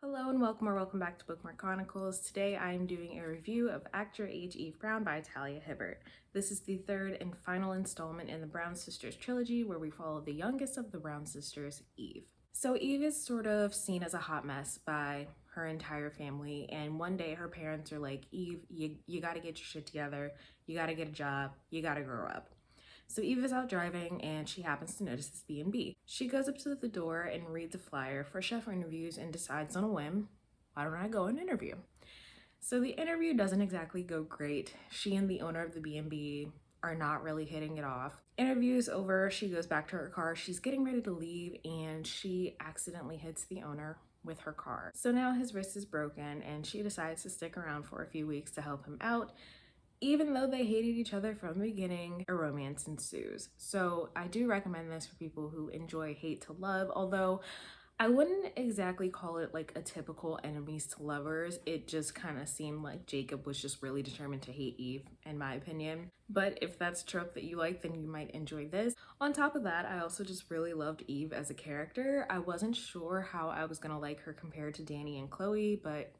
Hello and welcome or welcome back to Bookmark Chronicles. Today I am doing a review of Actor H. Eve Brown by Talia Hibbert. This is the third and final installment in the Brown Sisters trilogy where we follow the youngest of the Brown sisters, Eve. So Eve is sort of seen as a hot mess by her entire family, and one day her parents are like, Eve, you gotta get your shit together, you gotta get a job, you gotta grow up. So Eve is out driving and she happens to notice this B&B. She goes up to the door and reads a flyer for chef interviews and decides on a whim, why don't I go and interview? So the interview doesn't exactly go great. She and the owner of the B&B are not really hitting it off. Interview's over, she goes back to her car, she's getting ready to leave, and she accidentally hits the owner with her car. So now his wrist is broken and she decides to stick around for a few weeks to help him out. Even though they hated each other from the beginning, a romance ensues. So I do recommend this for people who enjoy hate to love, although I wouldn't exactly call it like a typical enemies to lovers. It just kind of seemed like Jacob was just really determined to hate Eve, in my opinion. But if that's a trope that you like, then you might enjoy this. On top of that, I also just really loved Eve as a character. I wasn't sure how I was gonna like her compared to Danny and Chloe, but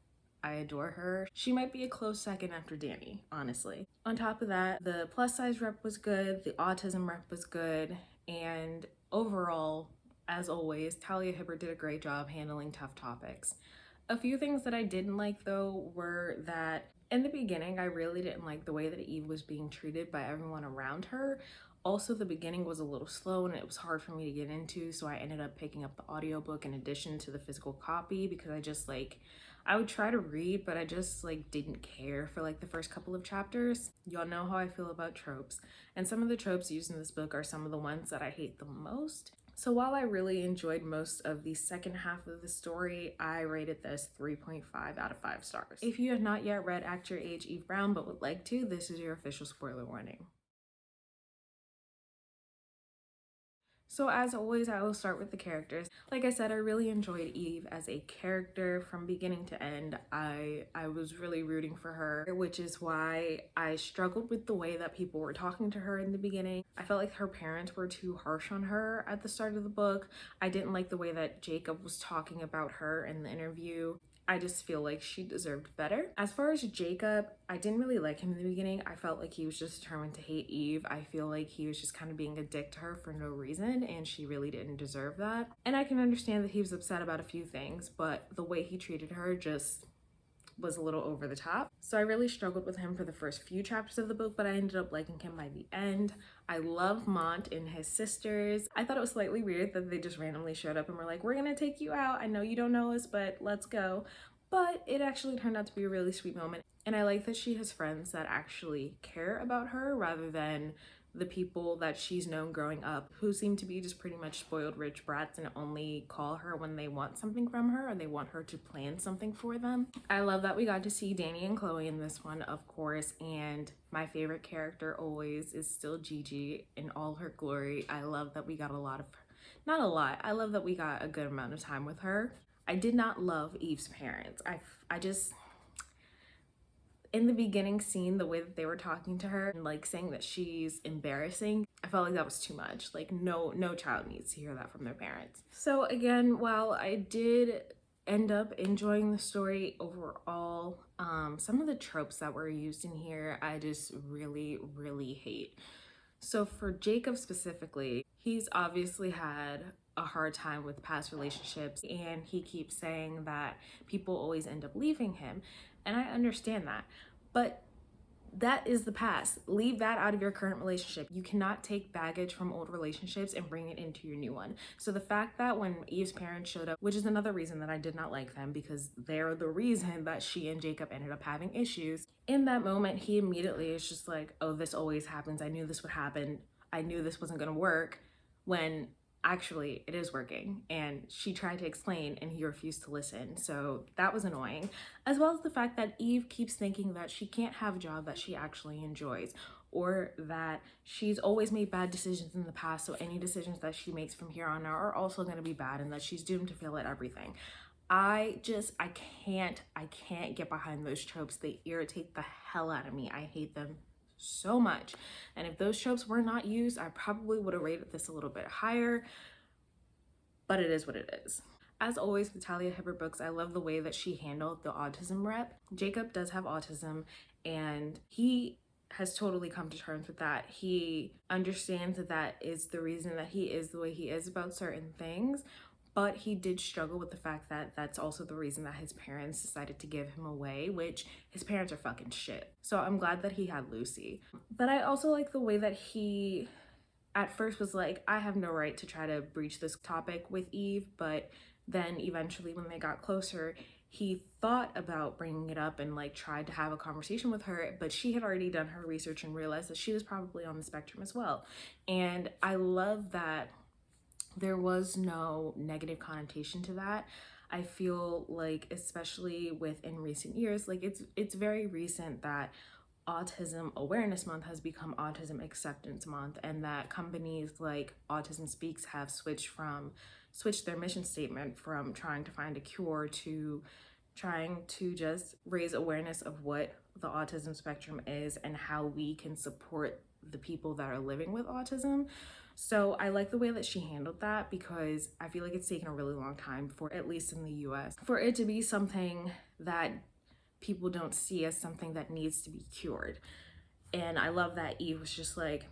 I adore her. She might be a close second after Danny, honestly. On top of that, the plus size rep was good, the autism rep was good, and overall, as always, Talia Hibbert did a great job handling tough topics. A few things that I didn't like though were that in the beginning, I really didn't like the way that Eve was being treated by everyone around her. Also, the beginning was a little slow and it was hard for me to get into, so I ended up picking up the audiobook in addition to the physical copy because I would try to read, but I just didn't care for the first couple of chapters. Y'all know how I feel about tropes, and some of the tropes used in this book are some of the ones that I hate the most. So while I really enjoyed most of the second half of the story, I rated this 3.5 out of 5 stars. If you have not yet read Actor H. Eve Brown but would like to, this is your official spoiler warning. So as always, I will start with the characters. Like I said, I really enjoyed Eve as a character from beginning to end. I was really rooting for her, which is why I struggled with the way that people were talking to her in the beginning. I felt like her parents were too harsh on her at the start of the book. I didn't like the way that Jacob was talking about her in the interview. I just feel like she deserved better. As far as Jacob, I didn't really like him in the beginning. I felt like he was just determined to hate Eve. I feel like he was just kind of being a dick to her for no reason, and she really didn't deserve that. And I can understand that he was upset about a few things, but the way he treated her just was a little over the top. So I really struggled with him for the first few chapters of the book, but I ended up liking him by the end. I love Mont and his sisters. I thought it was slightly weird that they just randomly showed up and were like, we're gonna take you out. I know you don't know us, but let's go. But it actually turned out to be a really sweet moment. And I like that she has friends that actually care about her rather than the people that she's known growing up who seem to be just pretty much spoiled rich brats and only call her when they want something from her or they want her to plan something for them. I love that we got to see Danny and Chloe in this one, of course, and my favorite character always is still Gigi in all her glory. I love that we got not a lot, I love that we got a good amount of time with her. I did not love Eve's parents. I just, in the beginning scene, the way that they were talking to her and saying that she's embarrassing, I felt like that was too much. No child needs to hear that from their parents. So again, while I did end up enjoying the story overall, some of the tropes that were used in here, I just really hate. So for Jacob specifically, he's obviously had a hard time with past relationships and he keeps saying that people always end up leaving him. And I understand that, but that is the past. Leave that out of your current relationship. You cannot take baggage from old relationships and bring it into your new one. So the fact that when Eve's parents showed up, which is another reason that I did not like them because they're the reason that she and Jacob ended up having issues, in that moment, he immediately is just like, oh, this always happens. I knew this would happen. I knew this wasn't gonna work, when actually it is working. And she tried to explain and he refused to listen. So that was annoying, as well as the fact that Eve keeps thinking that she can't have a job that she actually enjoys, or that she's always made bad decisions in the past, so any decisions that she makes from here on out are also going to be bad and that she's doomed to fail at everything. I can't get behind those tropes. They irritate the hell out of me. I hate them so much. And if those tropes were not used, I probably would have rated this a little bit higher, but it is what it is. As always with Talia Hibbert books, I love the way that she handled the autism rep. Jacob does have autism, and he has totally come to terms with that. He understands that that is the reason that he is the way he is about certain things, but he did struggle with the fact that that's also the reason that his parents decided to give him away, which his parents are fucking shit. So I'm glad that he had Lucy. But I also like the way that he at first was like, I have no right to try to breach this topic with Eve, but then eventually when they got closer, he thought about bringing it up and like tried to have a conversation with her, but she had already done her research and realized that she was probably on the spectrum as well. And I love that there was no negative connotation to that. I feel like, especially within recent years, like it's very recent that Autism Awareness Month has become Autism Acceptance Month, and that companies like Autism Speaks have switched their mission statement from trying to find a cure to trying to just raise awareness of what the autism spectrum is and how we can support the people that are living with autism. So I like the way that she handled that, because I feel like it's taken a really long time for, at least in the US, for it to be something that people don't see as something that needs to be cured. And I love that Eve was just like,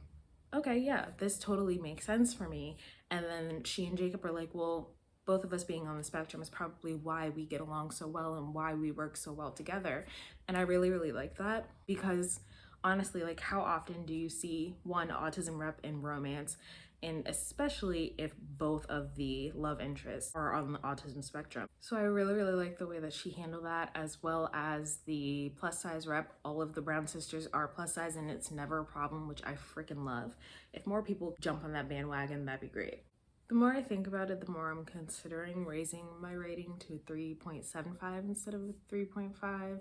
okay, yeah, this totally makes sense for me. And then she and Jacob are like, well, both of us being on the spectrum is probably why we get along so well and why we work so well together. And I really, really like that, because honestly, like, how often do you see one autism rep in romance? And especially if both of the love interests are on the autism spectrum. So I really, really like the way that she handled that, as well as the plus size rep. All of the Brown sisters are plus size and it's never a problem, which I freaking love. If more people jump on that bandwagon, that'd be great. The more I think about it, the more I'm considering raising my rating to 3.75 instead of 3.5.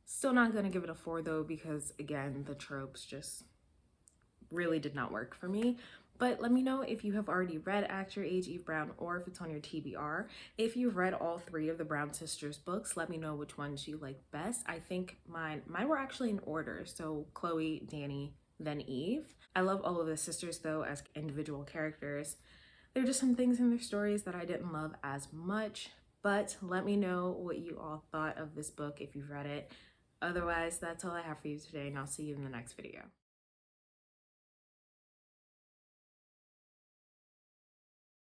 Still not gonna give it a 4 though, because again, the tropes just really did not work for me. But let me know if you have already read Act Your Age, Eve Brown, or if it's on your TBR. If you've read all 3 of the Brown sisters books, let me know which ones you like best. I think mine were actually in order, so Chloe, Danny, then Eve. I love all of the sisters though as individual characters. There are just some things in their stories that I didn't love as much, but let me know what you all thought of this book if you've read it. Otherwise, that's all I have for you today, and I'll see you in the next video.